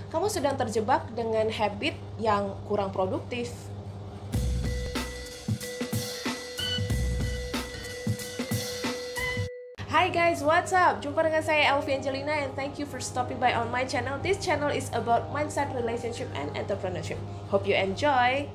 kamu sedang terjebak dengan habit yang kurang produktif. Hi guys, what's up? Jumpa dengan saya Elvie Angelina and thank you for stopping by on my channel. This channel is about mindset, relationship, and entrepreneurship. Hope you enjoy.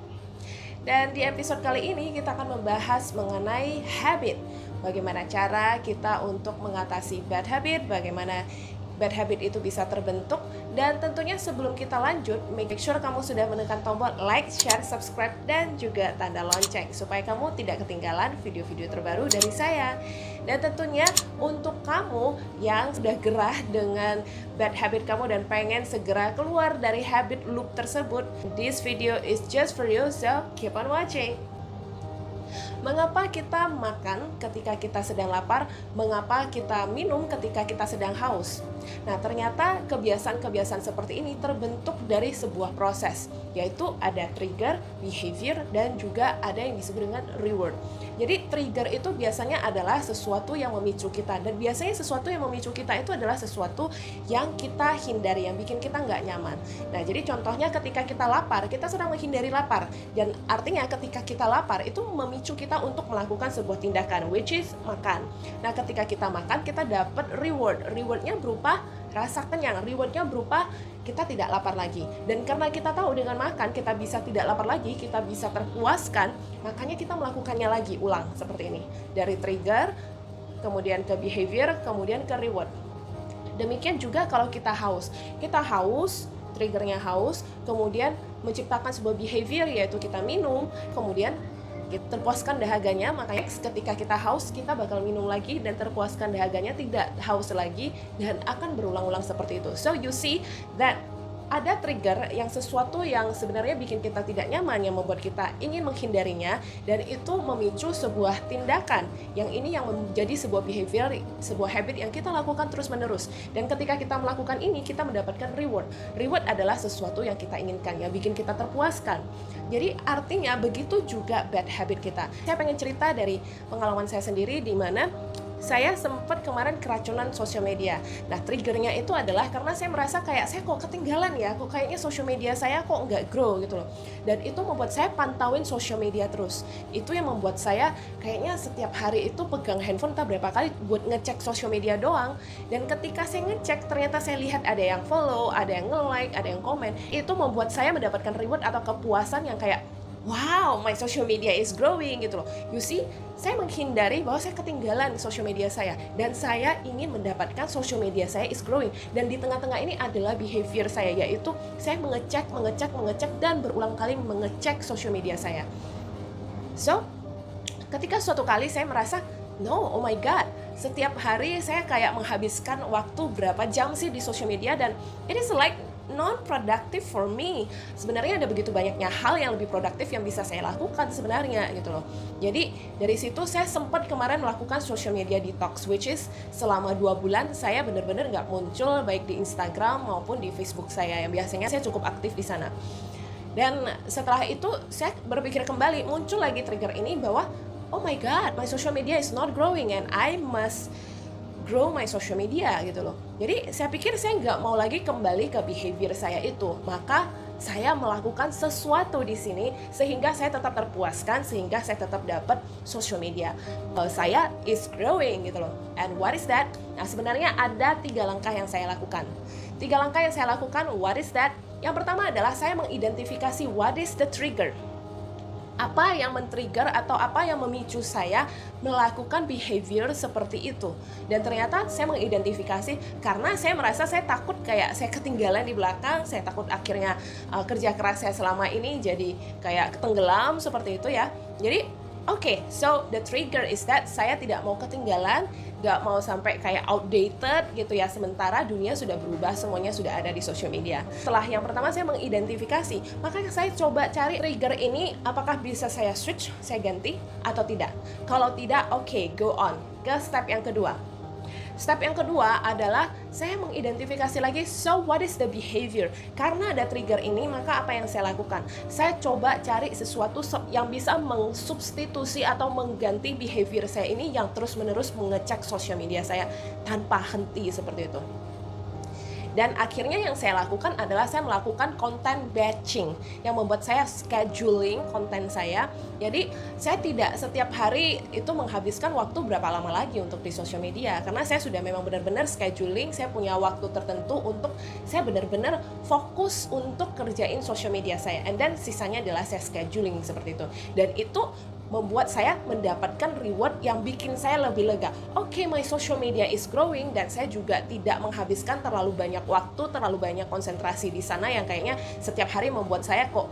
Dan di episode kali ini kita akan membahas mengenai habit. Bagaimana cara kita untuk mengatasi bad habit, bagaimana bad habit itu bisa terbentuk. Dan tentunya sebelum kita lanjut, make sure kamu sudah menekan tombol like, share, subscribe, dan juga tanda lonceng supaya kamu tidak ketinggalan video-video terbaru dari saya. Dan tentunya untuk kamu yang sudah gerah dengan bad habit kamu dan pengen segera keluar dari habit loop tersebut, this video is just for you, so keep on watching. Mengapa kita makan ketika kita sedang lapar? Mengapa kita minum ketika kita sedang haus? Nah, ternyata kebiasaan-kebiasaan seperti ini terbentuk dari sebuah proses, yaitu ada trigger, behavior, dan juga ada yang disebut dengan reward. Jadi trigger itu biasanya adalah sesuatu yang memicu kita, dan biasanya sesuatu yang memicu kita itu adalah sesuatu yang kita hindari, yang bikin kita nggak nyaman. Nah, jadi contohnya ketika kita lapar, kita sedang menghindari lapar, dan artinya ketika kita lapar itu memicu kita untuk melakukan sebuah tindakan, which is makan. Nah, ketika kita makan, kita dapat reward. Rewardnya berupa rasa kenyang, rewardnya berupa kita tidak lapar lagi. Dan karena kita tahu dengan makan kita bisa tidak lapar lagi, kita bisa terpuaskan, makanya kita melakukannya lagi, ulang seperti ini. Dari trigger, kemudian ke behavior, kemudian ke reward. Demikian juga kalau kita haus. Kita haus, triggernya haus, kemudian menciptakan sebuah behavior yaitu kita minum, kemudian kita terpuaskan dahaganya, makanya ketika kita haus kita bakal minum lagi dan terpuaskan dahaganya, tidak haus lagi, dan akan berulang-ulang seperti itu. So you see that ada trigger yang sesuatu yang sebenarnya bikin kita tidak nyaman, yang membuat kita ingin menghindarinya, dan itu memicu sebuah tindakan yang ini yang menjadi sebuah behavior, sebuah habit yang kita lakukan terus-menerus. Dan ketika kita melakukan ini, kita mendapatkan reward. Reward adalah sesuatu yang kita inginkan, yang bikin kita terpuaskan. Jadi artinya begitu juga bad habit kita. Saya pengen cerita dari pengalaman saya sendiri, di mana saya sempat kemarin keracunan sosial media. Nah, triggernya itu adalah karena saya merasa kayak saya kok ketinggalan ya, kok kayaknya sosial media saya kok nggak grow gitu loh. Dan itu membuat saya pantauin sosial media terus. Itu yang membuat saya kayaknya setiap hari itu pegang handphone entah berapa kali buat ngecek sosial media doang. Dan ketika saya ngecek, ternyata saya lihat ada yang follow, ada yang nge-like, ada yang komen. Itu membuat saya mendapatkan reward atau kepuasan yang kayak, wow, my social media is growing gitu loh. You see, saya menghindari bahwa saya ketinggalan social media saya, dan saya ingin mendapatkan social media saya is growing. Dan di tengah-tengah ini adalah behavior saya, yaitu saya mengecek dan berulang kali mengecek social media saya. So, ketika suatu kali saya merasa, no, oh my god, setiap hari saya kayak menghabiskan waktu berapa jam sih di social media, dan it is like non-productive for me. Sebenarnya ada begitu banyaknya hal yang lebih produktif yang bisa saya lakukan sebenarnya gitu loh. Jadi dari situ saya sempat kemarin melakukan social media detox, which is selama 2 bulan saya benar-benar nggak muncul baik di Instagram maupun di Facebook saya, yang biasanya saya cukup aktif di sana. Dan setelah itu saya berpikir kembali, muncul lagi trigger ini bahwa oh my god, my social media is not growing and I must grow my social media gitu loh. Jadi saya pikir saya nggak mau lagi kembali ke behavior saya itu, maka saya melakukan sesuatu di sini sehingga saya tetap terpuaskan, sehingga saya tetap dapat social media saya is growing gitu loh. And what is that? Nah, sebenarnya ada 3 langkah yang saya lakukan. 3 langkah yang saya lakukan, what is that? Yang pertama adalah saya mengidentifikasi what is the trigger. Apa yang men-trigger atau apa yang memicu saya melakukan behavior seperti itu. Dan ternyata saya mengidentifikasi karena saya merasa saya takut kayak saya ketinggalan di belakang, saya takut akhirnya kerja keras saya selama ini jadi kayak ketenggelam seperti itu ya. Jadi okay, so the trigger is that saya tidak mau ketinggalan, gak mau sampai kayak outdated gitu ya, sementara dunia sudah berubah, semuanya sudah ada di social media. Setelah yang pertama saya mengidentifikasi, maka saya coba cari trigger ini apakah bisa saya switch, saya ganti atau tidak. Kalau tidak, okay, go on ke step yang kedua. Step yang kedua adalah saya mengidentifikasi lagi, so what is the behavior? Karena ada trigger ini, maka apa yang saya lakukan? Saya coba cari sesuatu yang bisa mensubstitusi atau mengganti behavior saya ini yang terus-menerus mengecek sosial media saya tanpa henti seperti itu. Dan akhirnya yang saya lakukan adalah saya melakukan content batching yang membuat saya scheduling konten saya. Jadi saya tidak setiap hari itu menghabiskan waktu berapa lama lagi untuk di sosial media, karena saya sudah memang benar-benar scheduling. Saya punya waktu tertentu untuk saya benar-benar fokus untuk kerjain sosial media saya, and then sisanya adalah saya scheduling seperti itu. Dan itu membuat saya mendapatkan reward yang bikin saya lebih lega. Oke, my social media is growing, dan saya juga tidak menghabiskan terlalu banyak waktu, terlalu banyak konsentrasi di sana yang kayaknya setiap hari membuat saya kok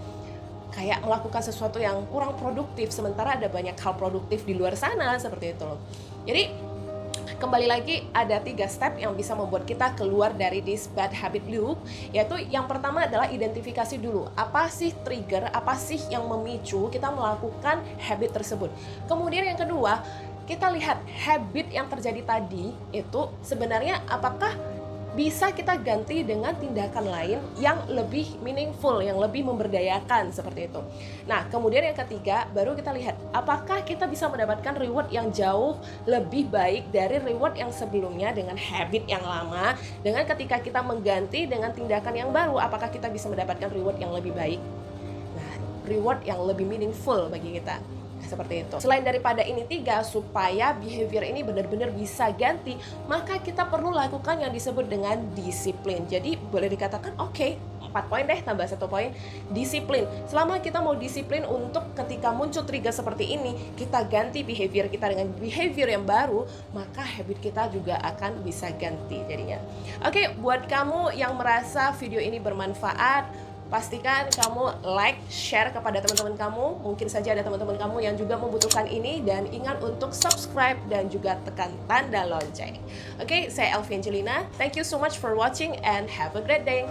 kayak melakukan sesuatu yang kurang produktif, sementara ada banyak hal produktif di luar sana, seperti itu loh. Jadi kembali lagi, ada 3 step yang bisa membuat kita keluar dari this bad habit loop, yaitu yang pertama adalah identifikasi dulu, apa sih trigger, apa sih yang memicu kita melakukan habit tersebut. Kemudian yang kedua, kita lihat habit yang terjadi tadi itu sebenarnya apakah bisa kita ganti dengan tindakan lain yang lebih meaningful, yang lebih memberdayakan, seperti itu. Nah, kemudian yang ketiga, baru kita lihat apakah kita bisa mendapatkan reward yang jauh lebih baik dari reward yang sebelumnya dengan habit yang lama, dengan ketika kita mengganti dengan tindakan yang baru, apakah kita bisa mendapatkan reward yang lebih baik. Nah, reward yang lebih meaningful bagi kita. Seperti itu. Selain daripada ini 3, supaya behavior ini benar-benar bisa ganti, maka kita perlu lakukan yang disebut dengan disiplin. Jadi boleh dikatakan oke, 4 poin deh tambah 1 poin, disiplin. Selama kita mau disiplin untuk ketika muncul trigger seperti ini, kita ganti behavior kita dengan behavior yang baru, maka habit kita juga akan bisa ganti jadinya. Oke, buat kamu yang merasa video ini bermanfaat, pastikan kamu like, share kepada teman-teman kamu. Mungkin saja ada teman-teman kamu yang juga membutuhkan ini. Dan ingat untuk subscribe dan juga tekan tanda lonceng. Oke, saya Elvie Angelina. Thank you so much for watching and have a great day.